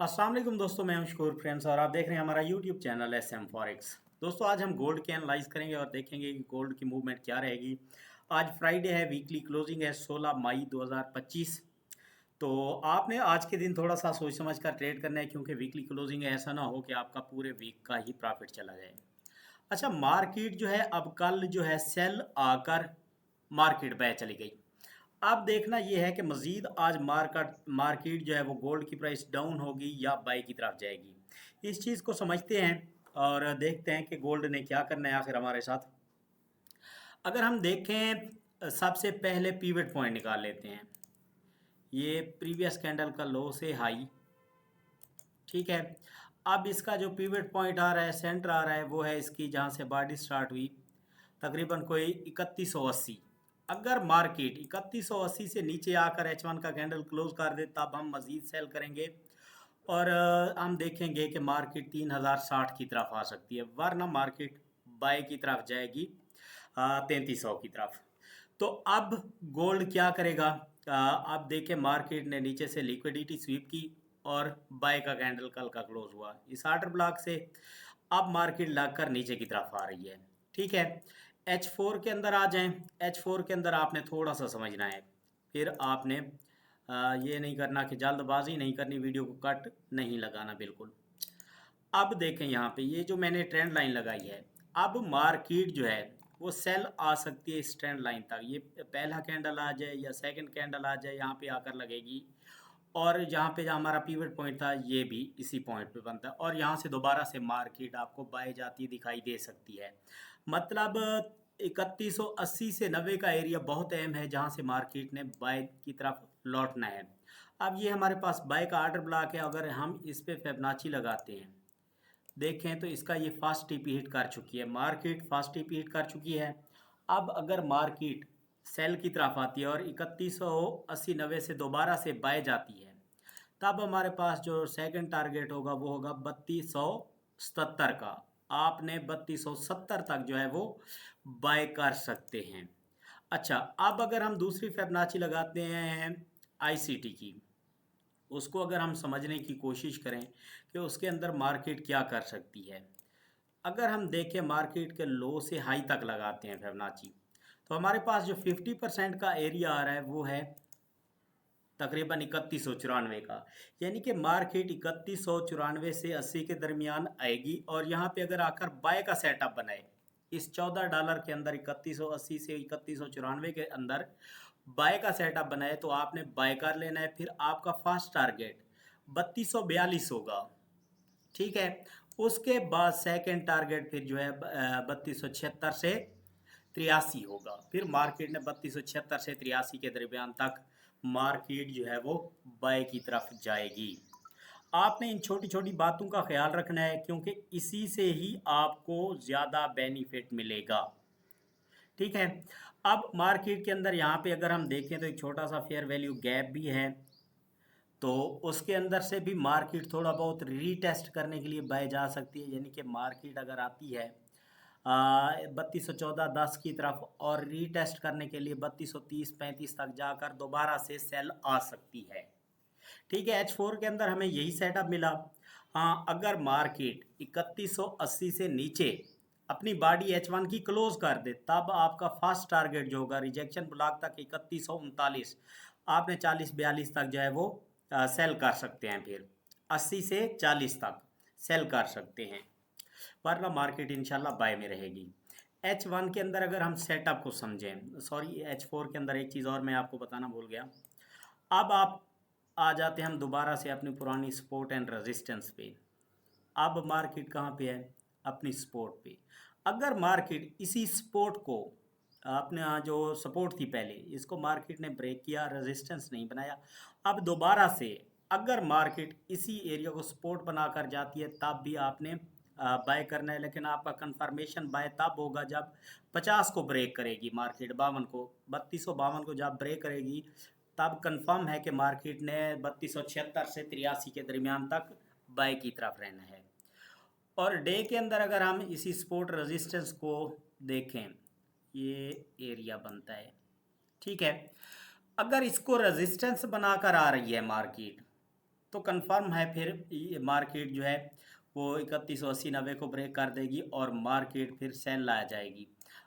अस्सलाम वालेकुम दोस्तों, मैं हूं शकूर फ्रेंड्स और आप देख रहे हैं हमारा यूट्यूब चैनल SM फॉरेक्स। दोस्तों आज हम गोल्ड के एनालाइज करेंगे और देखेंगे कि गोल्ड की मूवमेंट क्या रहेगी। आज फ्राइडे है, वीकली क्लोजिंग है 16 मई 2025। तो आपने आज के दिन थोड़ा सा सोच समझ कर ट्रेड करना है, क्योंकि वीकली क्लोजिंग है, ऐसा ना हो कि आपका पूरे वीक का ही प्रॉफिट चला जाए। अच्छा, मार्केट जो है अब कल जो है सेल आकर मार्केट बाय चली गई। अब देखना ये है कि मज़ीद आज मार्केट जो है वो गोल्ड की प्राइस डाउन होगी या बाई की तरफ जाएगी। इस चीज़ को समझते हैं और देखते हैं कि गोल्ड ने क्या करना है आखिर हमारे साथ। अगर हम देखें, सबसे पहले पीवट पॉइंट निकाल लेते हैं। ये प्रीवियस कैंडल का लो से हाई, ठीक है। अब इसका जो पीवट पॉइंट आ रहा है, सेंटर आ रहा है, वो है इसकी जहाँ से बॉडी स्टार्ट हुई, तकरीबन कोई 3180। अगर मार्केट 3180 से नीचे आकर H1 का कैंडल क्लोज कर दे तब हम मज़ीद सेल करेंगे और हम देखेंगे कि मार्केट 3060 की तरफ आ सकती है, वरना मार्केट बाय की तरफ जाएगी 3300 की तरफ। तो अब गोल्ड क्या करेगा? अब देखें, मार्केट ने नीचे से लिक्विडिटी स्वीप की और बाय का कैंडल कल का क्लोज हुआ इस ऑर्डर ब्लॉक से। अब मार्केट लगकर नीचे की तरफ आ रही है, ठीक है। H4 के अंदर आ जाएं। H4 के अंदर आपने थोड़ा सा समझना है, फिर आपने ये नहीं करना कि जल्दबाजी नहीं करनी, वीडियो को कट नहीं लगाना बिल्कुल। अब देखें यहाँ पे ये जो मैंने ट्रेंड लाइन लगाई है, अब मार्केट जो है वो सेल आ सकती है इस ट्रेंड लाइन तक। ये पहला कैंडल आ जाए या सेकंड कैंडल आ जाए, यहाँ पे आकर लगेगी और जहाँ पे जहाँ हमारा पीवट पॉइंट था ये भी इसी पॉइंट पे बनता है और यहाँ से दोबारा से मार्केट आपको बाय जाती दिखाई दे सकती है। मतलब 3180 से 90 का एरिया बहुत अहम है जहाँ से मार्केट ने बाय की तरफ लौटना है। अब ये हमारे पास बाय का ऑर्डर ब्लॉक है। अगर हम इस पे फिबोनाची लगाते हैं, देखें तो इसका ये फास्ट टीपी हिट कर चुकी है, मार्केट फास्ट टीपी हिट कर चुकी है। अब अगर मार्केट सेल की तरफ आती है और 3180-90 से दोबारा से बाय जाती है, तब हमारे पास जो सेकंड टारगेट होगा वो होगा 3277 का। आपने 3270 तक जो है वो बाय कर सकते हैं। अच्छा, अब अगर हम दूसरी फिबोनाची लगाते हैं आईसीटी की, उसको अगर हम समझने की कोशिश करें कि उसके अंदर मार्केट क्या कर सकती है। अगर हम देखें मार्केट के लो से हाई तक लगाते हैं फिबोनाची, तो हमारे पास जो 50% का एरिया आ रहा है वो है तकरीबन 3194 का। यानी कि मार्केट 3194 से 80 के दरमियान आएगी और यहाँ पे अगर आकर बाय का सेटअप बनाए इस $14 के अंदर, 3180 से 3194 के अंदर बाय का सेटअप बनाए, तो आपने बाय कर लेना है। फिर आपका फर्स्ट टारगेट 3242 होगा, ठीक है। उसके बाद सेकंड टारगेट फिर जो है 3276 से 83 होगा। फिर मार्केट ने 3276 से 83 के दरमियान तक मार्केट जो है वो बाय की तरफ जाएगी। आपने इन छोटी छोटी बातों का ख्याल रखना है, क्योंकि इसी से ही आपको ज़्यादा बेनिफिट मिलेगा, ठीक है। अब मार्केट के अंदर यहाँ पे अगर हम देखें तो एक छोटा सा फेयर वैल्यू गैप भी है, तो उसके अंदर से भी मार्केट थोड़ा बहुत रीटेस्ट करने के लिए बाय जा सकती है। यानी कि मार्केट अगर आती है 3214-10 की तरफ और रीटेस्ट करने के लिए 3230-35 तक जाकर दोबारा से सेल आ सकती है, ठीक है। H4 के अंदर हमें यही सेटअप मिला। हाँ, अगर मार्केट 3180 से नीचे अपनी बॉडी H1 की क्लोज कर दे, तब आपका फर्स्ट टारगेट जो होगा रिजेक्शन ब्लॉक तक 3139, आपने 40-42 तक जो है वो सेल कर सकते हैं। फिर 80 से 40 तक सेल कर सकते हैं, वरना मार्केट इंशाल्लाह बाय में रहेगी। H1 के अंदर अगर हम सेटअप को समझें, सॉरी H4 के अंदर एक चीज़ और मैं आपको बताना भूल गया। अब आप आ जाते हैं हम दोबारा से अपनी पुरानी सपोर्ट एंड रेजिस्टेंस पे। अब मार्केट कहाँ पे है? अपनी सपोर्ट पे। अगर मार्केट इसी सपोर्ट को, अपने जो सपोर्ट थी पहले, इसको मार्केट ने ब्रेक किया, रेजिस्टेंस नहीं बनाया, अब दोबारा से अगर मार्केट इसी एरिया को सपोर्ट बनाकर जाती है, तब भी आपने बाय करना है। लेकिन आपका कंफर्मेशन बाय तब होगा जब 50 को ब्रेक करेगी मार्केट, 52 को, 3252 को जब ब्रेक करेगी, तब कंफर्म है कि मार्केट ने 3276 से 83 के दरमियान तक बाय की तरफ रहना है। और डे के अंदर अगर हम इसी सपोर्ट रेजिस्टेंस को देखें, ये एरिया बनता है, ठीक है। अगर इसको रेजिस्टेंस बनाकर आ रही है मार्केट, तो कंफर्म है फिर ये मार्केट जो है वो 3180-90 को ब्रेक कर देगी और मार्केट फिर सेल आ जाएगी।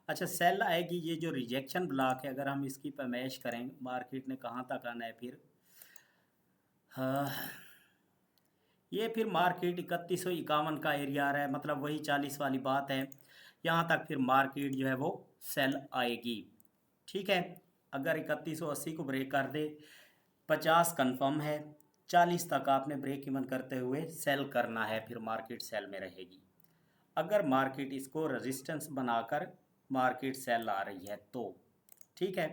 अच्छा, सेल आएगी, ये जो रिजेक्शन ब्लॉक है अगर हम इसकी पैमाइश करें मार्केट ने कहाँ तक आना है फिर, हाँ, ये फिर मार्केट 3151 का एरिया आ रहा है, मतलब वही 40 वाली बात है। यहाँ तक फिर मार्केट जो है वो सेल आएगी। ठीक है, अगर 3180 को ब्रेक कर दे, 50 कंफर्म है, 40 तक आपने ब्रेक इवन करते हुए सेल करना है, फिर मार्केट सेल में रहेगी। अगर मार्केट इसको रेजिस्टेंस बनाकर मार्केट सेल आ रही है तो ठीक है।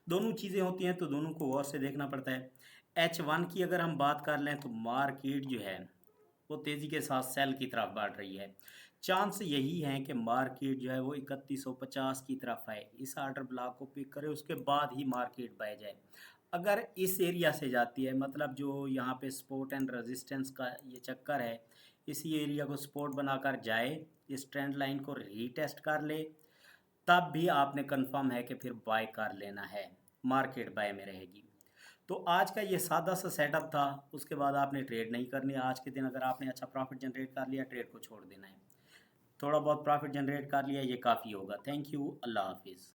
दोनों चीज़ें होती हैं तो दोनों को गौर से देखना पड़ता है। H1 की अगर हम बात कर लें तो मार्केट जो है वो तेज़ी के साथ सेल की तरफ बढ़ रही है। चांस यही है कि मार्केट जो है वो 3150 की तरफ है, इस ऑर्डर ब्लॉक को पिक करे उसके बाद ही मार्केट बह जाए। अगर इस एरिया से जाती है, मतलब जो यहाँ पे सपोर्ट एंड रेजिस्टेंस का ये चक्कर है, इसी एरिया को सपोर्ट बनाकर जाए, इस ट्रेंड लाइन को रीटेस्ट कर ले, तब भी आपने कंफर्म है कि फिर बाय कर लेना है, मार्केट बाय में रहेगी। तो आज का ये सादा सा सेटअप था, उसके बाद आपने ट्रेड नहीं करनी। आज के दिन अगर आपने अच्छा प्रॉफिट जनरेट कर लिया, ट्रेड को छोड़ देना है। थोड़ा बहुत प्रॉफिट जनरेट कर लिया, ये काफ़ी होगा। थैंक यू, अल्लाह हाफिज़।